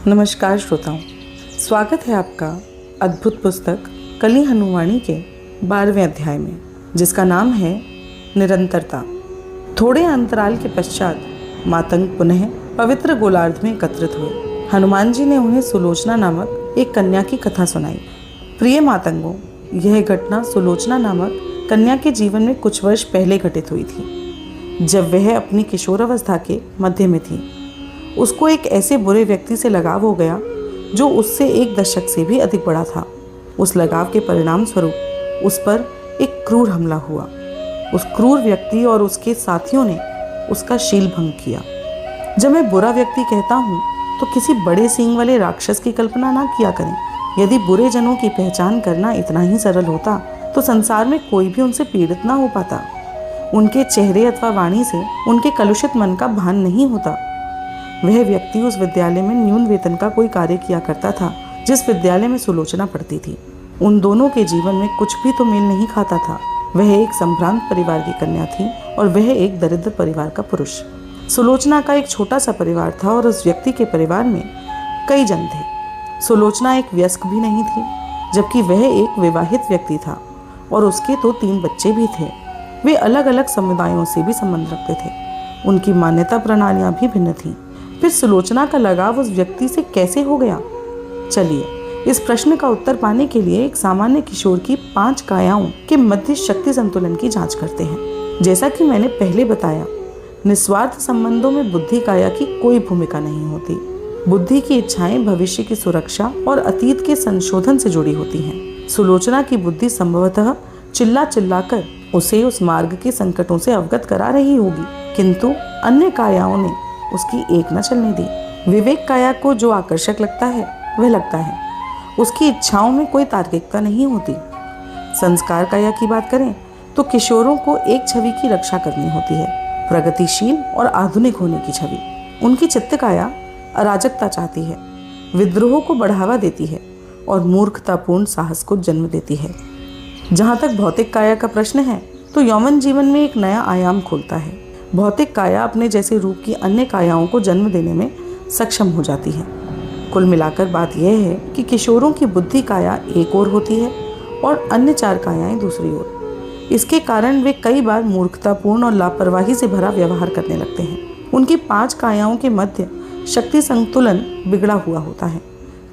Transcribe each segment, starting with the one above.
नमस्कार श्रोताओं, स्वागत है आपका अद्भुत पुस्तक कली हनुवाणी के 12वें अध्याय में, जिसका नाम है निरंतरता। थोड़े अंतराल के पश्चात मातंग पुनः पवित्र गोलार्ध में एकत्रित हुए। हनुमान जी ने उन्हें सुलोचना नामक एक कन्या की कथा सुनाई। प्रिय मातंगों, यह घटना सुलोचना नामक कन्या के जीवन में कुछ वर्ष पहले घटित हुई थी, जब वह अपनी किशोरावस्था के मध्य में थी। उसको एक ऐसे बुरे व्यक्ति से लगाव हो गया जो उससे 1 दशक से भी अधिक बड़ा था। उस लगाव के परिणाम स्वरूप उस पर एक क्रूर हमला हुआ। उस क्रूर व्यक्ति और उसके साथियों ने उसका शील भंग किया। जब मैं बुरा व्यक्ति कहता हूँ तो किसी बड़े सींग वाले राक्षस की कल्पना ना किया करें। यदि बुरे जनों की पहचान करना इतना ही सरल होता तो संसार में कोई भी उनसे पीड़ित ना हो पाता। उनके चेहरे अथवा वाणी से उनके कलुषित मन का भान नहीं होता। वह व्यक्ति उस विद्यालय में न्यून वेतन का कोई कार्य किया करता था जिस विद्यालय में सुलोचना पढ़ती थी। उन दोनों के जीवन में कुछ भी तो मेल नहीं खाता था। वह एक संभ्रांत परिवार की कन्या थी और वह एक दरिद्र परिवार का पुरुष। सुलोचना का एक छोटा सा परिवार था और उस व्यक्ति के परिवार में कई जन थे। सुलोचना एक वयस्क भी नहीं थी, जबकि वह एक विवाहित व्यक्ति था और उसके तो 3 बच्चे भी थे। वे अलग अलग समुदायों से भी संबंध रखते थे। उनकी मान्यता प्रणालियां भी भिन्न थीं। फिर सुलोचना का लगाव उस व्यक्ति से कैसे हो गया? चलिए इस प्रश्न का उत्तर पाने के लिए एक सामान्य किशोर की 5 कायाओं के मध्य शक्ति संतुलन की जांच करते हैं। जैसा कि मैंने पहले बताया, निस्वार्थ संबंधों में बुद्धि काया की कोई भूमिका नहीं होती। बुद्धि की इच्छाएं भविष्य की सुरक्षा और अतीत के संशोधन से जुड़ी होती हैं। सुलोचना की बुद्धि संभवतः चिल्ला चिल्लाकर उसे उस मार्ग के संकटों से अवगत करा रही होगी, किंतु अन्य कायाओं ने उसकी एक न चलने दी। विवेक काया को जो आकर्षक लगता है वह लगता है। उसकी इच्छाओं में कोई तार्किकता नहीं होती। संस्कार काया की बात करें तो किशोरों को एक छवि की रक्षा करनी होती है, प्रगतिशील और आधुनिक होने की छवि। उनकी चित्त काया अराजकता चाहती है, विद्रोह को बढ़ावा देती है और मूर्खतापूर्ण साहस को जन्म देती है। जहाँ तक भौतिक काया का प्रश्न है तो यौवन जीवन में एक नया आयाम खोलता है। भौतिक काया अपने जैसे रूप की अन्य कायाओं को जन्म देने में सक्षम हो जाती है। कुल मिलाकर बात यह है कि किशोरों की बुद्धि काया एक ओर होती है और अन्य 4 कायाएं दूसरी ओर। इसके कारण वे कई बार मूर्खतापूर्ण और लापरवाही से भरा व्यवहार करने लगते हैं। उनकी 5 कायाओं के मध्य शक्ति संतुलन बिगड़ा हुआ होता है,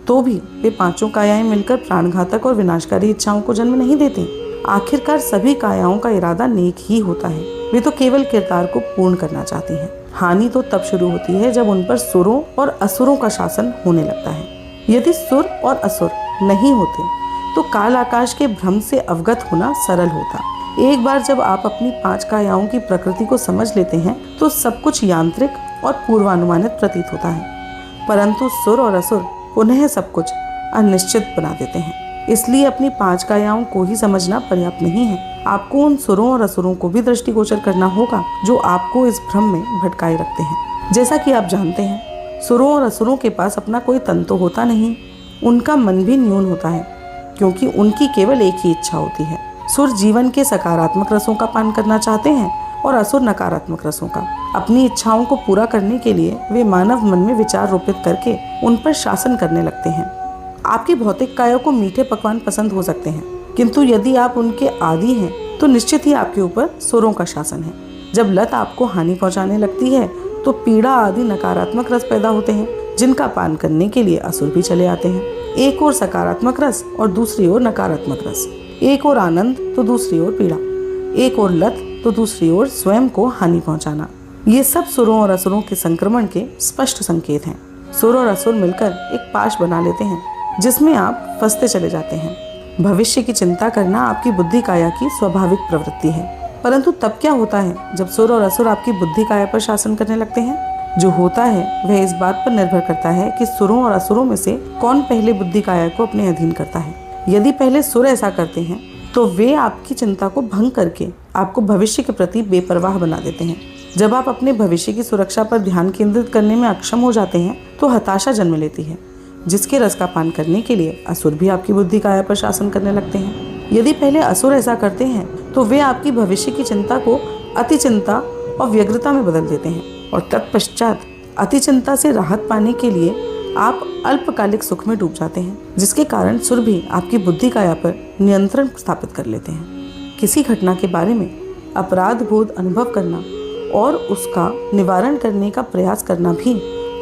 तो भी वे 5 कायाएं मिलकर प्राणघातक और विनाशकारी इच्छाओं को जन्म नहीं देती। आखिरकार सभी कायाओं का इरादा नेक ही होता है। वे तो केवल किरदार को पूर्ण करना चाहती हैं। हानि तो तब शुरू होती है जब उन पर सुरों और असुरों का शासन होने लगता है। यदि सुर और असुर नहीं होते तो काल आकाश के भ्रम से अवगत होना सरल होता। एक बार जब आप अपनी 5 कायाओं की प्रकृति को समझ लेते हैं तो सब कुछ यांत्रिक और पूर्वानुमानित प्रतीत होता है, परंतु सुर और असुर पुनः सब कुछ अनिश्चित बना देते हैं। इसलिए अपनी 5 कायाओं को ही समझना पर्याप्त नहीं है। आपको उन सुरों और असुरों को भी दृष्टिगोचर करना होगा जो आपको इस भ्रम में भटकाए रखते हैं। जैसा कि आप जानते हैं, सुरों और असुरों के पास अपना कोई तन तो होता नहीं। उनका मन भी न्यून होता है, क्योंकि उनकी केवल एक ही इच्छा होती है। सुर जीवन के सकारात्मक रसों का पान करना चाहते हैं और असुर नकारात्मक रसों का। अपनी इच्छाओं को पूरा करने के लिए वे मानव मन में विचार रोपित करके उन पर शासन करने लगते हैं। आपकी भौतिक काया को मीठे पकवान पसंद हो सकते हैं, किंतु यदि आप उनके आदी हैं तो निश्चित ही आपके ऊपर सुरों का शासन है। जब लत आपको हानि पहुंचाने लगती है तो पीड़ा आदि नकारात्मक रस पैदा होते हैं, जिनका पान करने के लिए असुर भी चले आते हैं। एक ओर सकारात्मक रस और दूसरी ओर नकारात्मक रस, एक ओर आनंद तो दूसरी ओर पीड़ा, एक ओर लत तो दूसरी ओर स्वयं को हानि पहुंचाना। ये सब सुरों और असुरों के संक्रमण के स्पष्ट संकेत हैं। सुर और असुर मिलकर एक पाश बना लेते हैं जिसमें आप फंसते चले जाते हैं। भविष्य की चिंता करना आपकी बुद्धि काया की स्वाभाविक प्रवृत्ति है, परंतु तब क्या होता है जब सुर और असुर आपकी बुद्धि काया पर शासन करने लगते हैं? जो होता है वह इस बात पर निर्भर करता है कि सुरों और असुरों में से कौन पहले बुद्धि काया को अपने अधीन करता है। यदि पहले सुर ऐसा करते हैं तो वे आपकी चिंता को भंग करके आपको भविष्य के प्रति बेपरवाह बना देते हैं। जब आप अपने भविष्य की सुरक्षा पर ध्यान केंद्रित करने में अक्षम हो जाते हैं तो हताशा जन्म लेती है, जिसके रस का पान करने के लिए असुर भी आपकी बुद्धि काया पर शासन करने लगते हैं। यदि पहले असुर ऐसा करते हैं तो वे आपकी भविष्य की चिंता को अति चिंता और व्यग्रता में बदल देते हैं और तत्पश्चात अति चिंता से राहत पाने के लिए आप अल्पकालिक सुख में डूब जाते हैं, जिसके कारण सुर भी आपकी बुद्धि काया पर नियंत्रण स्थापित कर लेते हैं। किसी घटना के बारे में अपराध बोध अनुभव करना और उसका निवारण करने का प्रयास करना भी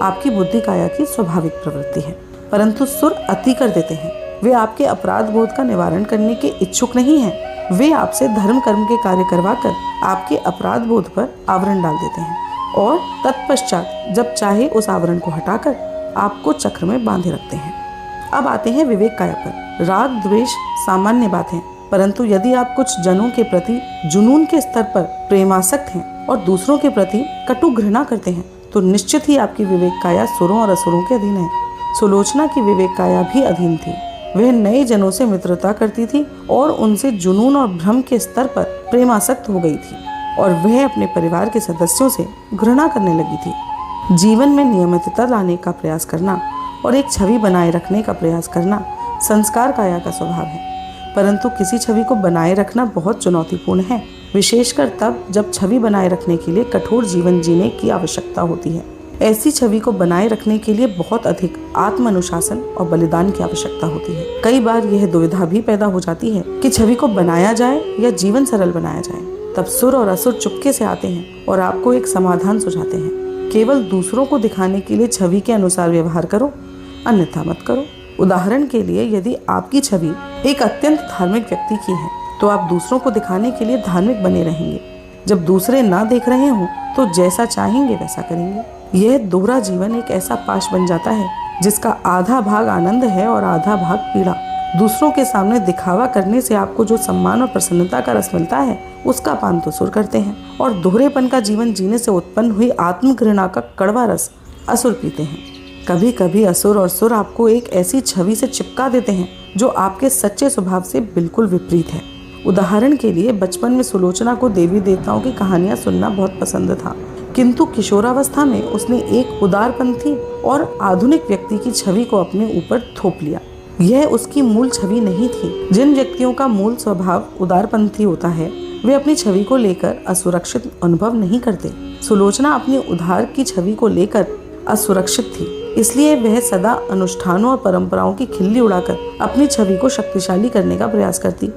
आपकी बुद्धि काया की स्वाभाविक प्रवृत्ति है, परंतु सुर अति कर देते हैं। वे आपके अपराध बोध का निवारण करने के इच्छुक नहीं हैं। वे आपसे धर्म कर्म के कार्य करवाकर आपके अपराध बोध पर आवरण डाल देते हैं और तत्पश्चात जब चाहे उस आवरण को हटाकर आपको चक्र में बांधे रखते हैं। अब आते हैं विवेक काया पर। राग द्वेष सामान्य बात है, परंतु यदि आप कुछ जनों के प्रति जुनून के स्तर पर प्रेमासक्त हैं और दूसरों के प्रति कटु घृणा करते हैं तो निश्चित ही आपकी विवेक काया सुरों और असुरों के अधीन है। सुलोचना की विवेक काया भी अधीन थी। वह नए जनों से मित्रता करती थी और उनसे जुनून और भ्रम के स्तर पर प्रेमासक्त हो गई थी और वह अपने परिवार के सदस्यों से घृणा करने लगी थी। जीवन में नियमितता लाने का प्रयास करना और एक छवि बनाए रखने का प्रयास करना संस्कार काया का स्वभाव है, परंतु किसी छवि को बनाए रखना बहुत चुनौतीपूर्ण है, विशेषकर तब जब छवि बनाए रखने के लिए कठोर जीवन जीने की आवश्यकता होती है। ऐसी छवि को बनाए रखने के लिए बहुत अधिक आत्म अनुशासन और बलिदान की आवश्यकता होती है। कई बार यह दुविधा भी पैदा हो जाती है कि छवि को बनाया जाए या जीवन सरल बनाया जाए। तब सुर और असुर चुपके से आते हैं और आपको एक समाधान सुझाते हैं। केवल दूसरों को दिखाने के लिए छवि के अनुसार व्यवहार करो, अन्यथा मत करो। उदाहरण के लिए, यदि आपकी छवि एक अत्यंत धार्मिक व्यक्ति की है तो आप दूसरों को दिखाने के लिए धार्मिक बने रहेंगे। जब दूसरे ना देख रहे हों तो जैसा चाहेंगे वैसा करेंगे। यह दोहरा जीवन एक ऐसा पाश बन जाता है जिसका आधा भाग आनंद है और आधा भाग पीड़ा। दूसरों के सामने दिखावा करने से आपको जो सम्मान और प्रसन्नता का रस मिलता है उसका पान तो सुर करते हैं और दोहरेपन का जीवन जीने से उत्पन्न हुई आत्मघृणा का कड़वा रस असुर पीते हैं। कभी कभी असुर और सुर आपको एक ऐसी छवि से चिपका देते हैं जो आपके सच्चे स्वभाव से बिल्कुल विपरीत है। उदाहरण के लिए, बचपन में सुलोचना को देवी देवताओं की कहानियां सुनना बहुत पसंद था, किंतु किशोरावस्था में उसने एक उदारपंथी और आधुनिक व्यक्ति की छवि को अपने ऊपर थोप लिया। यह उसकी मूल छवि नहीं थी। जिन व्यक्तियों का मूल स्वभाव उदारपंथी होता है वे अपनी छवि को लेकर असुरक्षित अनुभव नहीं करते। सुलोचना अपनी उदार की छवि को लेकर असुरक्षित थी, इसलिए वह सदा अनुष्ठानों और परंपराओं की खिल्ली उड़ाकर अपनी छवि को शक्तिशाली करने का प्रयास करती।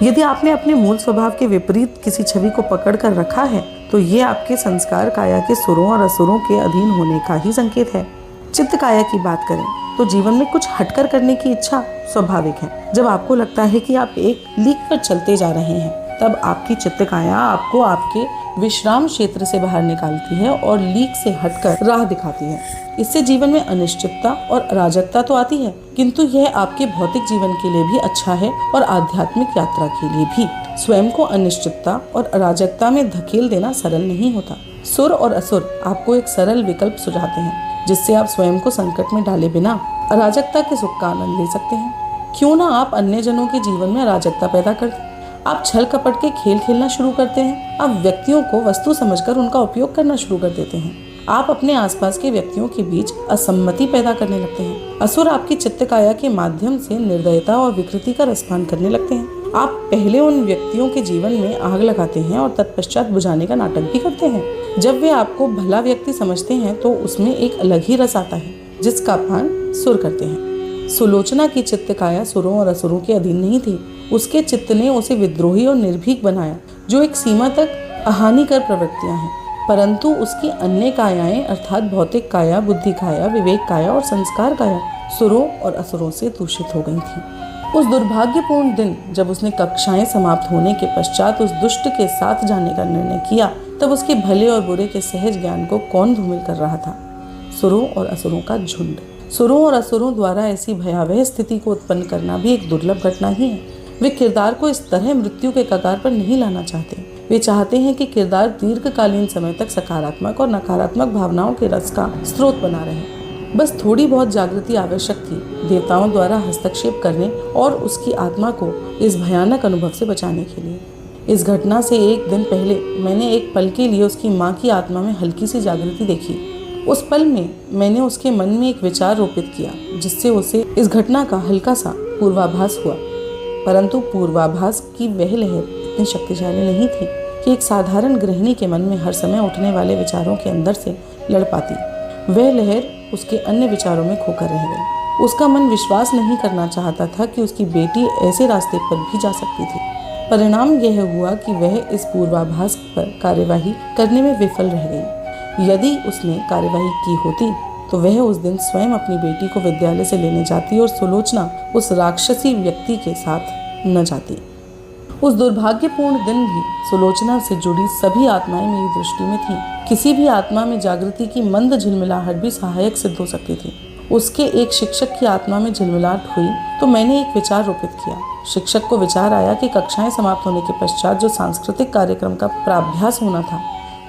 यदि आपने अपने मूल स्वभाव के विपरीत किसी छवि को पकड़ कर रखा है तो ये आपके संस्कार काया के सुरों और असुरों के अधीन होने का ही संकेत है। चित्त काया की बात करें तो जीवन में कुछ हटकर करने की इच्छा स्वाभाविक है। जब आपको लगता है कि आप एक लीक पर चलते जा रहे हैं तब आपकी चित्त काया आपको आपके विश्राम क्षेत्र से बाहर निकालती है और लीक से हटकर राह दिखाती है। इससे जीवन में अनिश्चितता और अराजकता तो आती है, किंतु यह आपके भौतिक जीवन के लिए भी अच्छा है और आध्यात्मिक यात्रा के लिए भी। स्वयं को अनिश्चितता और अराजकता में धकेल देना सरल नहीं होता। सुर और असुर आपको एक सरल विकल्प सुझाते हैं जिससे आप स्वयं को संकट में डाले बिना अराजकता के सुख का आनंद ले सकते हैं। क्यों ना आप अन्य जनों के जीवन में अराजकता पैदा कर दें। आप छल कपट के खेल खेलना शुरू करते हैं। आप व्यक्तियों को वस्तु समझकर उनका उपयोग करना शुरू कर देते हैं। आप अपने आसपास के व्यक्तियों के बीच असम्मति पैदा करने लगते हैं। असुर आपकी चित्त काया के माध्यम से निर्दयता और विकृति का रसपान करने लगते हैं। आप पहले उन व्यक्तियों के जीवन में आग लगाते हैं और तत्पश्चात बुझाने का नाटक भी करते हैं। जब वे आपको भला व्यक्ति समझते हैं तो उसमें एक अलग ही रस आता है जिसका पान सुर करते हैं। सुलोचना की चित्त काया सुरों और असुरों के अधीन नहीं थी। उसके चित्त ने उसे विद्रोही और निर्भीक बनाया, जो एक सीमा तक अहानिकर प्रवृत्तियां हैं, परंतु उसकी अन्य कायाएं अर्थात भौतिक काया, बुद्धि काया, विवेक काया और संस्कार काया सुरों और असुरों से दूषित हो गई थी। उस दुर्भाग्यपूर्ण दिन जब उसने कक्षाएं समाप्त होने के पश्चात उस दुष्ट के साथ जाने का निर्णय किया, तब उसके भले और बुरे के सहज ज्ञान को कौन धूमिल कर रहा था? सुरों और असुरों का झुंड। सुरों और असुरों द्वारा ऐसी भयावह स्थिति को उत्पन्न करना भी एक दुर्लभ घटना ही है। वे किरदार को इस तरह मृत्यु के कगार पर नहीं लाना चाहते। वे चाहते हैं कि किरदार दीर्घकालीन समय तक सकारात्मक और नकारात्मक भावनाओं के रस का स्रोत बना रहे। बस थोड़ी बहुत जागृति आवश्यक थी देवताओं द्वारा हस्तक्षेप करने और उसकी आत्मा को इस भयानक अनुभव से बचाने के लिए। इस घटना से एक दिन पहले मैंने एक पल के लिए उसकी माँ की आत्मा में हल्की सी जागृति देखी। उस पल में मैंने उसके मन में एक विचार रोपित किया जिससे उसे इस घटना का हल्का सा पूर्वाभास हुआ, परंतु पूर्वाभास की वह लहर इतनी शक्तिशाली नहीं थी कि एक साधारण गृहिणी के मन में हर समय उठने वाले विचारों के अंदर से लड़ पाती। वह लहर उसके अन्य विचारों में खोकर रह गई। उसका मन विश्वास नहीं करना चाहता था कि उसकी बेटी ऐसे रास्ते पर भी जा सकती थी। परिणाम यह हुआ कि वह इस पूर्वाभास पर कार्यवाही करने में विफल रह गई। यदि उसने कार्यवाही की होती तो वह उस दिन स्वयं अपनी बेटी को विद्यालय से लेने जाती और सुलोचना उस राक्षसी व्यक्ति के साथ न जाती। उस दुर्भाग्यपूर्ण दिन भी सुलोचना से जुड़ी सभी आत्माएं मेरी दृष्टि में थीं। किसी भी आत्मा में जागृति की मंद झिलमिलाहट भी सहायक सिद्ध हो सकती थी। उसके एक शिक्षक की आत्मा में झिलमिलाहट हुई तो मैंने एक विचार रोपित किया। शिक्षक को विचार आया कि कक्षाएं समाप्त होने के पश्चात जो सांस्कृतिक कार्यक्रम का प्राभ्यास होना था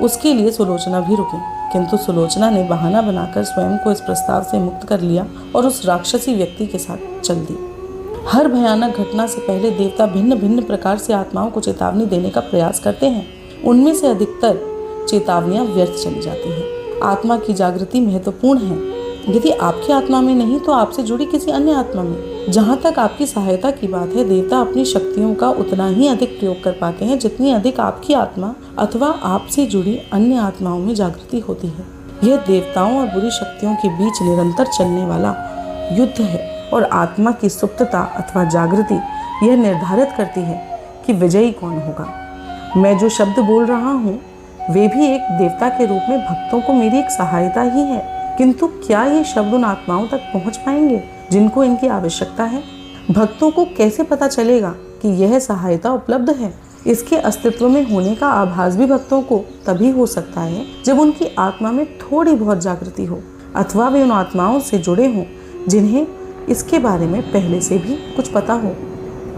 उसके लिए सुलोचना भी रुकी, किंतु सुलोचना ने बहाना बनाकर स्वयं को इस प्रस्ताव से मुक्त कर लिया और उस राक्षसी व्यक्ति के साथ चल दी। हर भयानक घटना से पहले देवता भिन्न भिन्न प्रकार से आत्माओं को चेतावनी देने का प्रयास करते हैं। उनमें से अधिकतर चेतावनियां व्यर्थ चली जाती हैं। आत्मा की जागृति महत्वपूर्ण है। यदि आपकी आत्मा में नहीं तो आपसे जुड़ी किसी अन्य आत्मा में। जहाँ तक आपकी सहायता की बात है, देवता अपनी शक्तियों का उतना ही अधिक प्रयोग कर पाते हैं जितनी अधिक आपकी आत्मा अथवा आपसे जुड़ी अन्य आत्माओं में जागृति होती है। यह देवताओं और बुरी शक्तियों के बीच निरंतर चलने वाला युद्ध है और आत्मा की सुप्तता अथवा जागृति यह निर्धारित करती है कि विजयी कौन होगा। मैं जो शब्द बोल रहा हूँ वे भी एक देवता के रूप में भक्तों को मेरी एक सहायता ही है, किंतु क्या ये शब्द उन आत्माओं तक पहुँच पाएंगे जिनको इनकी आवश्यकता है? भक्तों को कैसे पता चलेगा कि यह सहायता उपलब्ध है? इसके अस्तित्व में होने का आभास भी भक्तों को तभी हो सकता है जब उनकी आत्मा में थोड़ी बहुत जागृति हो अथवा वे उन आत्माओं से जुड़े हों जिन्हें इसके बारे में पहले से भी कुछ पता हो।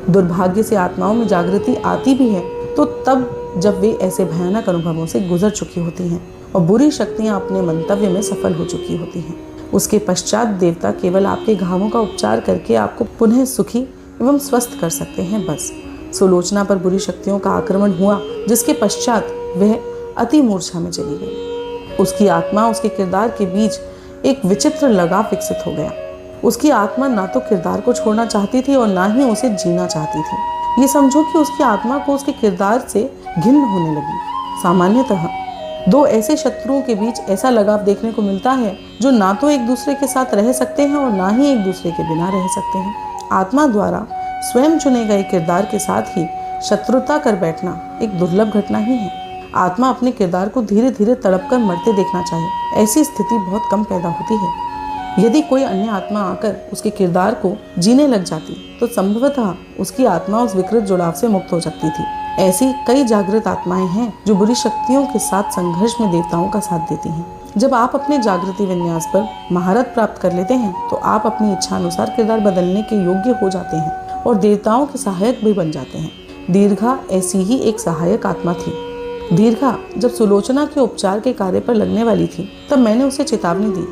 दुर्भाग्य से आत्माओं में जागृति आती भी है तो तब जब वे ऐसे भयानक अनुभवों से गुजर चुकी होती हैं और बुरी शक्तियां अपने मंतव्य में सफल हो चुकी होती हैं। उसके पश्चात देवता केवल आपके घावों का उपचार करके आपको पुनः सुखी एवं स्वस्थ कर सकते हैं, बस। सुलोचना पर बुरी शक्तियों का आक्रमण हुआ जिसके पश्चात वह अति मूर्छा में चली गई। उसकी आत्मा उसके किरदार के बीच एक विचित्र लगाव विकसित हो गया। उसकी आत्मा ना तो किरदार को छोड़ना चाहती थी और ना ही उसे जीना चाहती थी। ये समझो कि उसकी आत्मा को उसके किरदार से घिन्न होने लगी। सामान्यतः दो ऐसे शत्रुओं के बीच ऐसा लगाव देखने को मिलता है जो ना तो एक दूसरे के साथ रह सकते हैं और ना ही एक दूसरे के बिना रह सकते हैं। आत्मा द्वारा स्वयं चुने गए किरदार के साथ ही शत्रुता कर बैठना एक दुर्लभ घटना ही है। आत्मा अपने किरदार को धीरे धीरे तड़प कर मरते देखना चाहे, ऐसी स्थिति बहुत कम पैदा होती है। यदि कोई अन्य आत्मा आकर उसके किरदार को जीने लग जाती तो संभवतः उसकी आत्मा उस विकृत जुड़ाव से मुक्त हो सकती थी। ऐसी कई जागृत आत्माएं हैं जो बुरी शक्तियों के साथ संघर्ष में देवताओं का साथ देती हैं। जब आप अपने जागृति विन्यास पर महारत प्राप्त कर लेते हैं तो आप अपनी इच्छा अनुसार किरदार बदलने के योग्य हो जाते हैं और देवताओं के सहायक भी बन जाते हैं। दीर्घा ऐसी ही एक सहायक आत्मा थी। दीर्घा जब सुलोचना के उपचार के कार्य पर लगने वाली थी तब मैंने उसे चेतावनी दी,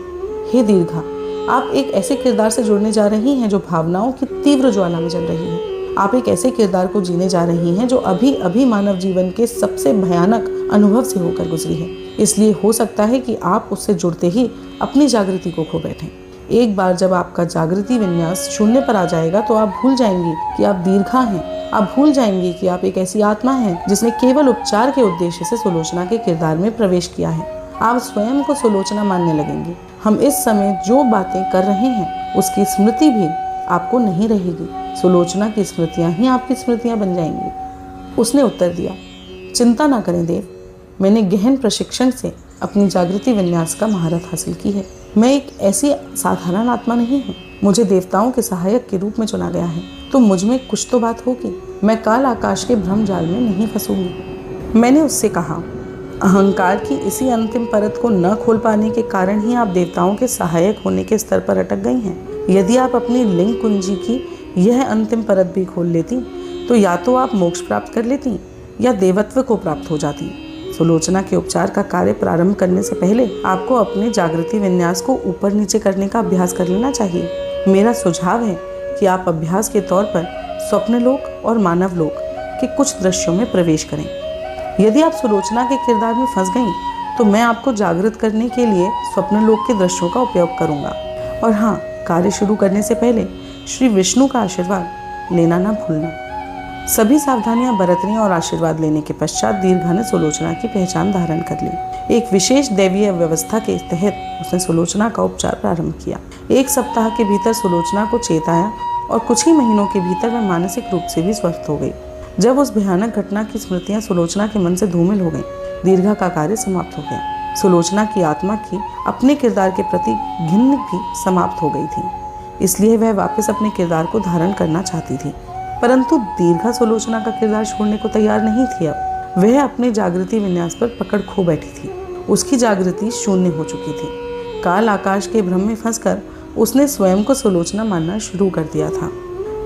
हे दीर्घा, आप एक ऐसे किरदार से जुड़ने जा रही हैं जो भावनाओं की तीव्र ज्वाला में जल रही है। आप एक ऐसे किरदार को जीने जा रही हैं जो अभी अभी मानव जीवन के सबसे भयानक अनुभव से होकर गुजरी है। इसलिए हो सकता है कि आप उससे जुड़ते ही अपनी जागृति को खो बैठें। एक बार जब आपका जागृति विन्यास शून्य पर आ जाएगा तो आप भूल जाएंगी कि आप दीर्घा हैं। आप भूल जाएंगी कि आप एक ऐसी आत्मा हैं जिसने केवल उपचार के उद्देश्य से सुलोचना के किरदार में प्रवेश किया है। आप स्वयं को सुलोचना मानने लगेंगे। हम इस समय जो बातें कर रहे हैं उसकी स्मृति भी आपको नहीं रहेगी। सुलोचना की स्मृतियां ही आपकी स्मृतियां बन जाएंगी। उसने उत्तर दिया, चिंता ना करें देव, मैंने गहन प्रशिक्षण से अपनी जागृति विन्यास का महारत हासिल की है। मैं एक ऐसी साधारण आत्मा नहीं हूँ। मुझे देवताओं के सहायक के रूप में चुना गया है तो मुझ में कुछ तो बात होगी। मैं काल आकाश के भ्रम जाल में नहीं फंसूंगी। मैंने उससे कहा, अहंकार की इसी अंतिम परत को न खोल पाने के कारण ही आप देवताओं के सहायक होने के स्तर पर अटक गई हैं। यदि आप अपनी लिंग कुंजी की यह अंतिम परत भी खोल लेती तो या तो आप मोक्ष प्राप्त कर लेती या देवत्व को प्राप्त हो जाती। सुलोचना के उपचार का कार्य प्रारंभ करने से पहले आपको अपने जागृति विन्यास को ऊपर नीचे करने का अभ्यास कर लेना चाहिए। मेरा सुझाव है कि आप अभ्यास के तौर पर स्वप्नलोक और मानव लोक के कुछ दृश्यों में प्रवेश करें। यदि आप सुलोचना के किरदार में फंस गईं तो मैं आपको जागृत करने के लिए स्वप्नलोक के दृश्यों का उपयोग करूंगा। और हाँ, कार्य शुरू करने से पहले श्री विष्णु का आशीर्वाद लेना ना भूलना। सभी सावधानियां बरतने और आशीर्वाद लेने के पश्चात दीर्घा ने सुलोचना की पहचान धारण कर ली। एक विशेष दैवीय व्यवस्था के तहत उसने सुलोचना का उपचार प्रारंभ किया। 1 सप्ताह के भीतर सुलोचना को चेत आया और कुछ ही महीनों के भीतर वह मानसिक रूप से भी स्वस्थ हो गई। जब उस भयानक घटना की स्मृतियां सुलोचना के मन से धूमिल हो गईं, दीर्घा का कार्य समाप्त हो गया। सुलोचना की आत्मा की अपने किरदार के प्रति घिन्न भी समाप्त हो गई थी, इसलिए वह वापस अपने किरदार को धारण करना चाहती थी। परंतु दीर्घा सुलोचना का किरदार छोड़ने को तैयार नहीं थी। अब वह अपने जागृति विन्यास पर पकड़ खो बैठी थी। उसकी जागृति शून्य हो चुकी थी। काल आकाश के भ्रम में फंसकर उसने स्वयं को सुलोचना मानना शुरू कर दिया था।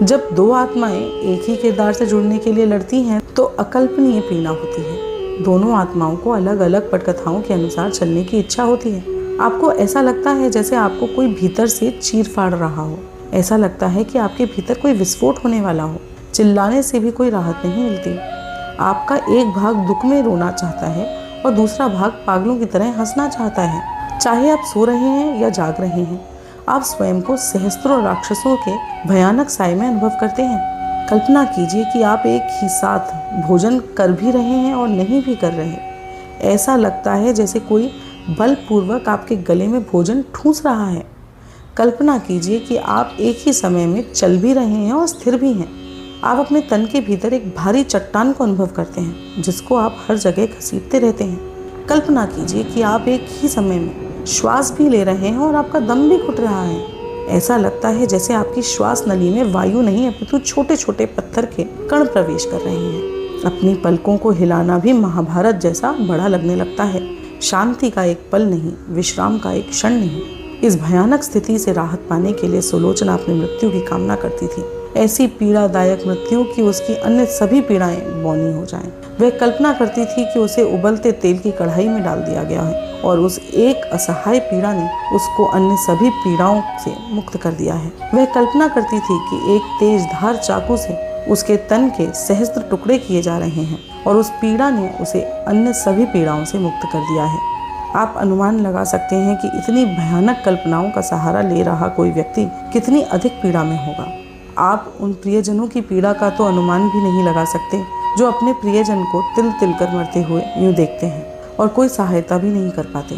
जब 2 आत्माएं एक ही किरदार से जुड़ने के लिए लड़ती हैं तो अकल्पनीय पीड़ा होती है। दोनों आत्माओं को अलग अलग पटकथाओं के अनुसार चलने की इच्छा होती है। आपको ऐसा लगता है जैसे आपको कोई भीतर से चीर फाड़ रहा हो। ऐसा लगता है कि आपके भीतर कोई विस्फोट होने वाला हो। चिल्लाने से भी कोई राहत नहीं मिलती। आपका एक भाग दुख में रोना चाहता है और दूसरा भाग पागलों की तरह हंसना चाहता है। चाहे आप सो रहे हैं या जाग रहे हैं, आप स्वयं को सहस्त्रों राक्षसों के भयानक साए में अनुभव करते हैं। कल्पना कीजिए कि आप एक ही साथ भोजन कर भी रहे हैं और नहीं भी कर रहे। ऐसा लगता है जैसे कोई बलपूर्वक आपके गले में भोजन ठूंस रहा है। कल्पना कीजिए कि आप एक ही समय में चल भी रहे हैं और स्थिर भी हैं। आप अपने तन के भीतर एक भारी चट्टान को अनुभव करते हैं जिसको आप हर जगह घसीटते रहते हैं। कल्पना कीजिए कि आप एक ही समय में श्वास भी ले रहे हैं और आपका दम भी घुट रहा है। ऐसा लगता है जैसे आपकी श्वास नली में वायु नहीं अपितु छोटे छोटे पत्थर के कण प्रवेश कर रहे हैं। अपनी पलकों को हिलाना भी महाभारत जैसा बड़ा लगने लगता है। शांति का एक पल नहीं, विश्राम का एक क्षण नहीं। इस भयानक स्थिति से राहत पाने के लिए सुलोचना अपनी मृत्यु की कामना करती थी। ऐसी पीड़ादायक मृत्यु कि उसकी अन्य सभी पीड़ाएं मौनी हो जाएं। वह कल्पना करती थी कि उसे उबलते तेल की कढ़ाई में डाल दिया गया है और उस एक असहाय पीड़ा ने उसको अन्य सभी पीड़ाओं से मुक्त कर दिया है। वह कल्पना करती थी कि एक तेज धार चाकू से उसके तन के सहस्त्र टुकड़े किए जा रहे हैं और उस पीड़ा ने उसे अन्य सभी पीड़ाओं से मुक्त कर दिया है। आप अनुमान लगा सकते हैं कि इतनी भयानक कल्पनाओं का सहारा ले रहा कोई व्यक्ति कितनी अधिक पीड़ा में होगा। आप उन प्रियजनों की पीड़ा का तो अनुमान भी नहीं लगा सकते जो अपने प्रियजन को तिल तिल कर मरते हुए यूं देखते हैं और कोई सहायता भी नहीं कर पाते।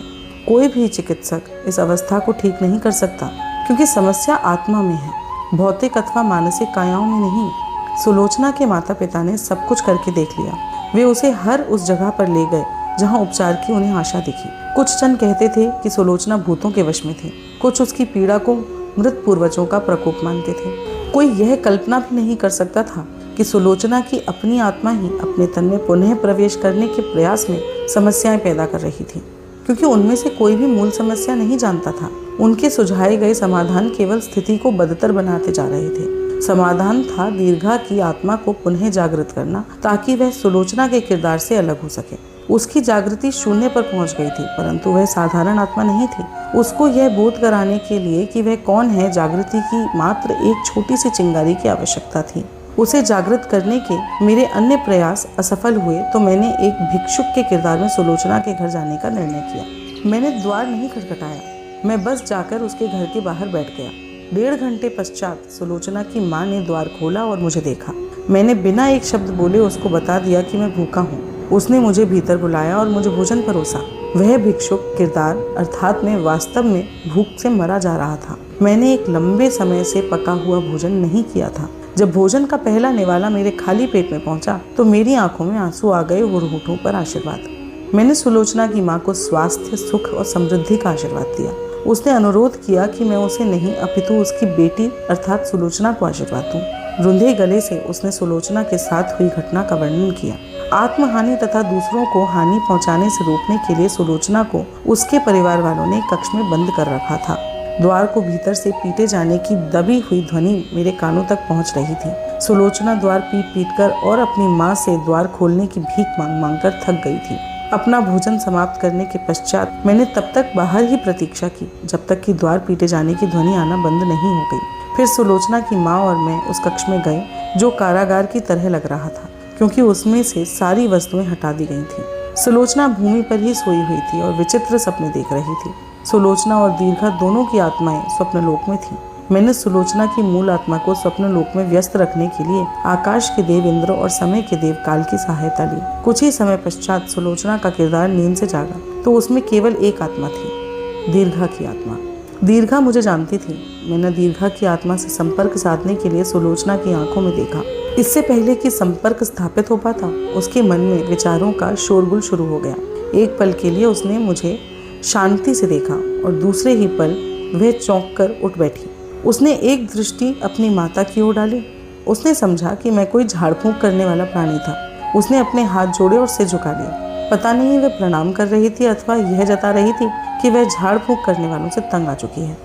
कोई भी चिकित्सक इस अवस्था को ठीक नहीं कर सकता क्योंकि समस्या आत्मा में है, भौतिक अथवा मानसिक कायाओं में नहीं। सुलोचना के माता पिता ने सब कुछ करके देख लिया। वे उसे हर उस जगह पर ले गए जहाँ उपचार की उन्हें आशा दिखी। कुछ जन कहते थे कि सुलोचना भूतों के वश में थी, कुछ उसकी पीड़ा को मृत पूर्वजों का प्रकोप मानते थे। कोई यह कल्पना भी नहीं कर सकता था कि सुलोचना की अपनी आत्मा ही अपने तन में पुनः प्रवेश करने के प्रयास में समस्याएं पैदा कर रही थी, क्योंकि उनमें से कोई भी मूल समस्या नहीं जानता था। उनके सुझाए गए समाधान केवल स्थिति को बदतर बनाते जा रहे थे। समाधान था दीर्घा की आत्मा को पुनः जागृत करना ताकि वह सुलोचना के किरदार से अलग हो सके। उसकी जागृति शून्य पर पहुंच गई थी, परंतु वह साधारण आत्मा नहीं थी। उसको यह बोध कराने के लिए कि वह कौन है, जागृति की मात्र एक छोटी सी चिंगारी की आवश्यकता थी। उसे जागृत करने के मेरे अन्य प्रयास असफल हुए तो मैंने एक भिक्षुक के किरदार में सुलोचना के घर जाने का निर्णय किया। मैंने द्वार नहीं खटखटाया, मैं बस जाकर उसके घर के बाहर बैठ गया। 1.5 घंटे पश्चात सुलोचना की माँ ने द्वार खोला और मुझे देखा। मैंने बिना एक शब्द बोले उसको बता दिया कि मैं भूखा हूँ। उसने मुझे भीतर बुलाया और मुझे भोजन परोसा। वह भिक्षुक किरदार अर्थात मैं वास्तव में भूख से मरा जा रहा था। मैंने एक लंबे समय से पका हुआ भोजन नहीं किया था। जब भोजन का पहला निवाला मेरे खाली पेट में पहुंचा तो मेरी आंखों में आंसू आ गए और होठों पर आशीर्वाद। मैंने सुलोचना की माँ को स्वास्थ्य, सुख और समृद्धि का आशीर्वाद दिया। उसने अनुरोध किया कि मैं उसे नहीं अपितु उसकी बेटी अर्थात सुलोचना को आशीर्वाद दूं। रुंधे गले से उसने सुलोचना के साथ हुई घटना का वर्णन किया। आत्महानि तथा दूसरों को हानि पहुंचाने से रोकने के लिए सुलोचना को उसके परिवार वालों ने कक्ष में बंद कर रखा था। द्वार को भीतर से पीटे जाने की दबी हुई ध्वनि मेरे कानों तक पहुंच रही थी। सुलोचना द्वार पीट कर और अपनी माँ से द्वार खोलने की भीख मांग कर थक गई थी। अपना भोजन समाप्त करने के पश्चात मैंने तब तक बाहर ही प्रतीक्षा की जब तक कि द्वार पीटे जाने की ध्वनि आना बंद नहीं हो गई। फिर सुलोचना की माँ और मैं उस कक्ष में गए जो कारागार की तरह लग रहा था, क्योंकि उसमें से सारी वस्तुएं हटा दी गई थी। सुलोचना भूमि पर ही सोई हुई थी और विचित्र सपने देख रही थी। सुलोचना और दीर्घा दोनों की आत्माएं स्वप्नलोक में थीं। मैंने सुलोचना की मूल आत्मा को स्वप्न लोक में व्यस्त रखने के लिए आकाश के देव इंद्र और समय के देव काल की सहायता ली। कुछ ही समय पश्चात सुलोचना का किरदार नींद से जागा तो उसमें केवल एक आत्मा थी, दीर्घा की आत्मा। दीर्घा मुझे जानती थी। मैंने दीर्घा की आत्मा से संपर्क साधने के लिए सुलोचना की आंखों में देखा। इससे पहले कि संपर्क स्थापित हो पाता, उसके मन में विचारों का शोरगुल शुरू हो गया। एक पल के लिए उसने मुझे शांति से देखा और दूसरे ही पल वह चौंक कर उठ बैठी। उसने एक दृष्टि अपनी माता की ओर डाली। उसने समझा कि मैं कोई झाड़ फूंक करने वाला प्राणी था। उसने अपने हाथ जोड़े और सिर झुका लिया। पता नहीं वह प्रणाम कर रही थी अथवा यह जता रही थी कि वह झाड़ फूंक करने वालों से तंग आ चुकी है।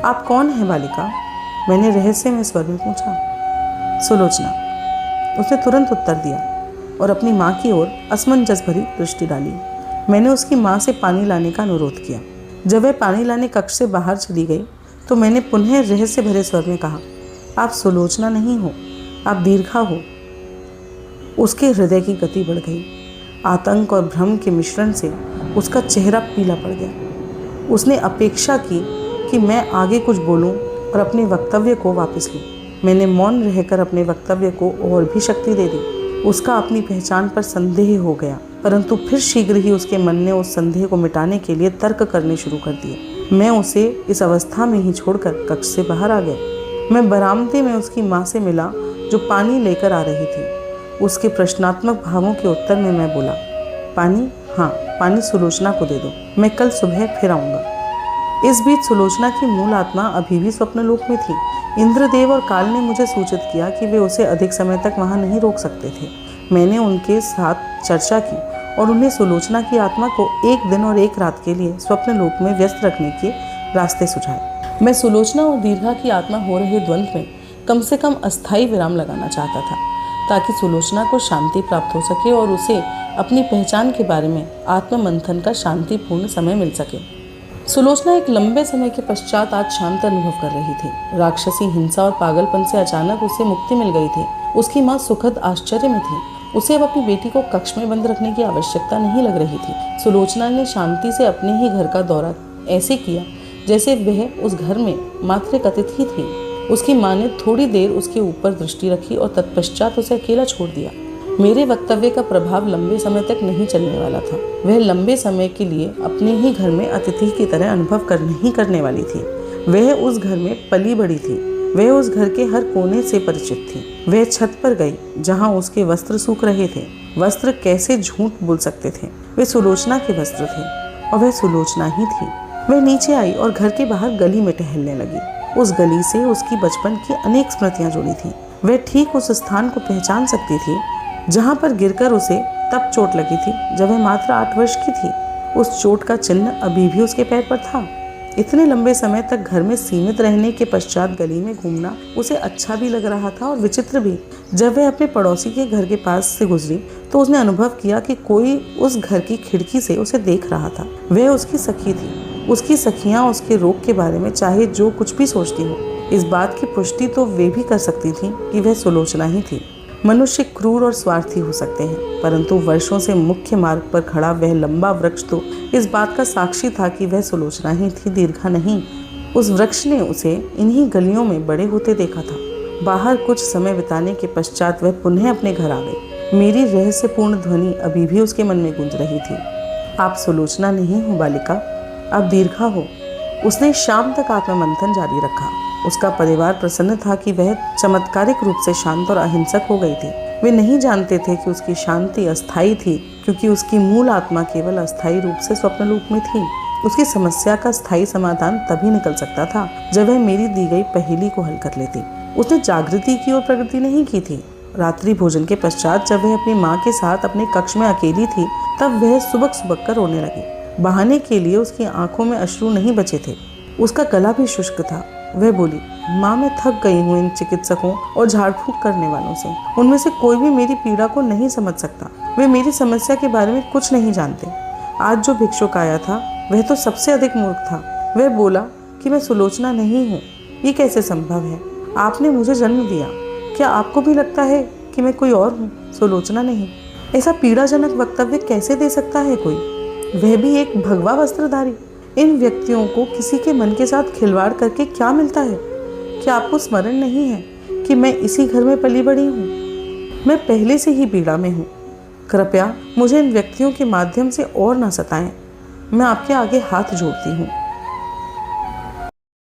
आप कौन हैं बालिका? मैंने रहस्यमय स्वर में पूछा। सुलोचना, उसने तुरंत उत्तर दिया और अपनी माँ की ओर असमंजस भरी दृष्टि डाली। मैंने उसकी माँ से पानी लाने का अनुरोध किया। जब वह पानी लाने कक्ष से बाहर चली गई तो मैंने पुनः रहस्य भरे स्वर में कहा, आप सुलोचना नहीं हो, आप दीर्घा हो। उसके हृदय की गति बढ़ गई। आतंक और भ्रम के मिश्रण से उसका चेहरा पीला पड़ गया। उसने अपेक्षा की कि मैं आगे कुछ बोलूं और अपने वक्तव्य को वापस लूं। मैंने मौन रहकर अपने वक्तव्य को और भी शक्ति दे दी। उसका अपनी पहचान पर संदेह हो गया, परंतु फिर शीघ्र ही उसके मन ने उस संदेह को मिटाने के लिए तर्क करने शुरू कर दिए। मैं उसे इस अवस्था में ही छोड़कर कक्ष से बाहर आ गया। मैं बरामदे में उसकी माँ से मिला जो पानी लेकर आ रही थी। उसके प्रश्नात्मक भावों के उत्तर में मैं बोला, पानी? हाँ, पानी सुलोचना को दे दो, मैं कल सुबह फिर आऊँगा। इस बीच सुलोचना की मूल आत्मा अभी भी स्वप्नलोक में थी। इंद्रदेव और काल ने मुझे सूचित किया कि वे उसे अधिक समय तक वहाँ नहीं रोक सकते थे। मैंने उनके साथ चर्चा की और उन्हें सुलोचना की आत्मा को एक दिन और एक रात के लिए स्वप्न लोक में व्यस्त रखने के रास्ते सुझाए। मैं सुलोचना और दीर्घा की आत्मा हो रहे द्वंद्व में कम से कम अस्थायी विराम लगाना चाहता था, ताकि सुलोचना को शांति प्राप्त हो सके और उसे अपनी पहचान के बारे में आत्ममंथन का शांतिपूर्ण समय मिल सके। सुलोचना एक लंबे समय के पश्चात आज शांत अनुभव कर रही थी। राक्षसी हिंसा और पागलपन से अचानक उसे मुक्ति मिल गई थी। उसकी माँ सुखद आश्चर्य में थी। उसे अब अपनी बेटी को कक्ष में बंद रखने की आवश्यकता नहीं लग रही थी। सुलोचना ने शांति से अपने ही घर का दौरा ऐसे किया जैसे वह उस घर में मात्र एक अतिथि थी। उसकी माँ ने थोड़ी देर उसके ऊपर दृष्टि रखी और तत्पश्चात उसे अकेला छोड़ दिया। मेरे वक्तव्य का प्रभाव लंबे समय तक नहीं चलने वाला था। वह लंबे समय के लिए अपने ही घर में अतिथि की तरह अनुभव नहीं करने वाली थी। वह उस घर में पली बड़ी थी। वह उस घर के हर कोने से परिचित थी। वह छत पर गई जहां उसके वस्त्र सूख रहे थे। वस्त्र कैसे झूठ बोल सकते थे? वे सुलोचना के वस्त्र थे और वह सुलोचना ही थी। वह नीचे आई और घर के बाहर गली में टहलने लगी। उस गली से उसकी बचपन की अनेक स्मृतियां जुड़ी थी। वह ठीक उस स्थान को पहचान सकती थी जहां पर गिरकर उसे तब चोट लगी थी जब वह मात्र 8 वर्ष की थी। उस चोट का चिन्ह अभी भी उसके पैर पर था। इतने लंबे समय तक घर में सीमित रहने के पश्चात गली में घूमना उसे अच्छा भी लग रहा था और विचित्र भी। जब वह अपने पड़ोसी के घर के पास से गुजरी तो उसने अनुभव किया कि कोई उस घर की खिड़की से उसे देख रहा था। वह उसकी सखी थी। उसकी सखियां उसके रोग के बारे में चाहे जो कुछ भी सोचती हो, इस बात की पुष्टि तो वे भी कर सकती थी कि वह सुलोचना ही थी। मनुष्य क्रूर और स्वार्थी हो सकते हैं, परंतु वर्षों से मुख्य मार्ग पर खड़ा वह लंबा वृक्ष तो इस बात का साक्षी था कि वह सुलोचना ही थी, दीर्घा नहीं। उस वृक्ष ने उसे इन्हीं गलियों में बड़े होते देखा था। बाहर कुछ समय बिताने के पश्चात वह पुनः अपने घर आ गई। मेरी रहस्यपूर्ण ध्वनि अभी भी उसके मन में गूंज रही थी। आप सुलोचना नहीं हो बालिका, आप दीर्घा हो। उसने शाम तक आत्ममंथन जारी रखा। उसका परिवार प्रसन्न था कि वह चमत्कारिक रूप से शांत और अहिंसक हो गई थी। वे नहीं जानते थे कि उसकी शांति अस्थायी थी, क्योंकि उसकी मूल आत्मा केवल अस्थायी रूप से स्वप्नलोक में थी। उसकी समस्या का स्थायी समाधान तभी निकल सकता था जब वह मेरी दी गई पहेली को हल कर लेती। उसने जागृति की ओर प्रगति नहीं की थी। रात्रि भोजन के पश्चात जब वह अपनी माँ के साथ अपने कक्ष में अकेली थी, तब वह सुबक सुबक कर रोने लगी। बहाने के लिए उसकी आंखों में अश्रु नहीं बचे थे। उसका गला भी शुष्क था। वह बोली, माँ, मैं थक गई हूँ इन चिकित्सकों और झाड़ फूंक करने वालों से। उनमें से कोई भी मेरी पीड़ा को नहीं समझ सकता। वे मेरी समस्या के बारे में कुछ नहीं जानते। आज जो भिक्षुक आया था वह तो सबसे अधिक मूर्ख था। वह बोला कि मैं सुलोचना नहीं हूँ। ये कैसे संभव है? आपने मुझे जन्म दिया। क्या आपको भी लगता है कि मैं कोई और हूँ, सुलोचना नहीं? ऐसा पीड़ाजनक वक्तव्य कैसे दे सकता है कोई, वह भी एक भगवा वस्त्रधारी? इन व्यक्तियों को किसी के मन के साथ खिलवाड़ करके क्या मिलता है? क्या आपको स्मरण नहीं है कि मैं इसी घर में पली बड़ी हूँ? मैं पहले से ही पीड़ा में हूँ। कृपया मुझे इन व्यक्तियों के माध्यम से और ना सताएं। मैं आपके आगे हाथ जोड़ती हूँ।